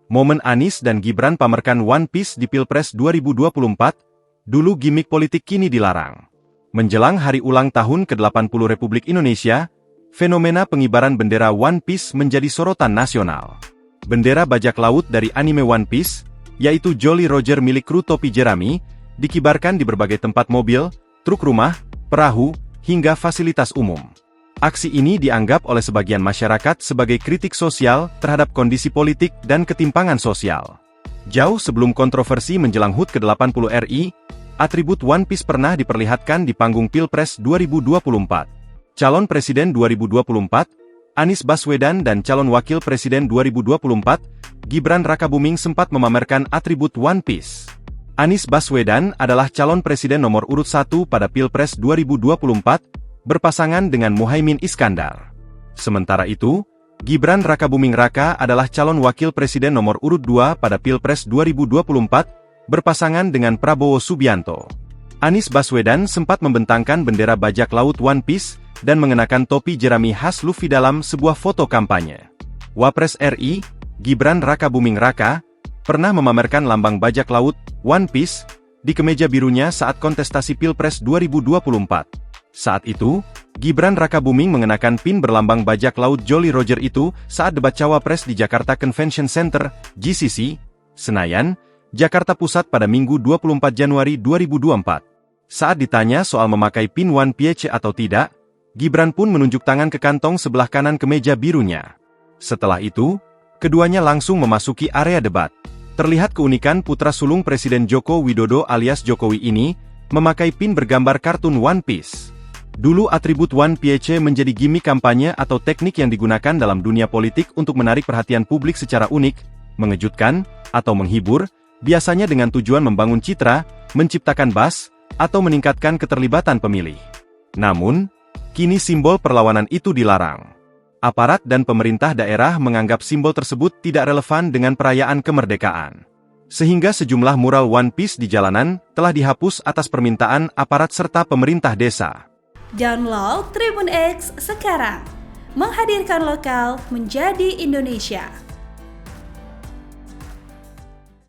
Momen Anies dan Gibran pamerkan One Piece di Pilpres 2024, dulu gimik politik kini dilarang. Menjelang hari ulang tahun ke-80 Republik Indonesia, fenomena pengibaran bendera One Piece menjadi sorotan nasional. Bendera bajak laut dari anime One Piece, yaitu Jolly Roger milik kru topi jerami, dikibarkan di berbagai tempat mobil, truk rumah, perahu, hingga fasilitas umum. Aksi ini dianggap oleh sebagian masyarakat sebagai kritik sosial terhadap kondisi politik dan ketimpangan sosial. Jauh sebelum kontroversi menjelang HUT ke-80 RI, atribut One Piece pernah diperlihatkan di panggung Pilpres 2024. Calon Presiden 2024, Anies Baswedan dan calon Wakil Presiden 2024, Gibran Rakabuming sempat memamerkan atribut One Piece. Anies Baswedan adalah calon presiden nomor urut 1 pada Pilpres 2024, berpasangan dengan Muhaimin Iskandar. Sementara itu, Gibran Rakabuming Raka adalah calon wakil presiden nomor urut 2 pada Pilpres 2024, berpasangan dengan Prabowo Subianto. Anies Baswedan sempat membentangkan bendera bajak laut One Piece dan mengenakan topi jerami khas Luffy dalam sebuah foto kampanye. Wapres RI, Gibran Rakabuming Raka, pernah memamerkan lambang bajak laut One Piece di kemeja birunya saat kontestasi Pilpres 2024. Saat itu, Gibran Rakabuming mengenakan pin berlambang bajak laut Jolly Roger itu saat debat Cawapres di Jakarta Convention Center, GCC, Senayan, Jakarta Pusat pada Minggu 24 Januari 2024. Saat ditanya soal memakai pin One Piece atau tidak, Gibran pun menunjuk tangan ke kantong sebelah kanan kemeja birunya. Setelah itu, keduanya langsung memasuki area debat. Terlihat keunikan putra sulung Presiden Joko Widodo alias Jokowi ini, memakai pin bergambar kartun One Piece. Dulu atribut One Piece menjadi gimik kampanye atau teknik yang digunakan dalam dunia politik untuk menarik perhatian publik secara unik, mengejutkan, atau menghibur, biasanya dengan tujuan membangun citra, menciptakan buzz, atau meningkatkan keterlibatan pemilih. Namun, kini simbol perlawanan itu dilarang. Aparat dan pemerintah daerah menganggap simbol tersebut tidak relevan dengan perayaan kemerdekaan. Sehingga sejumlah mural One Piece di jalanan telah dihapus atas permintaan aparat serta pemerintah desa. Download Tribun X sekarang, menghadirkan lokal menjadi Indonesia.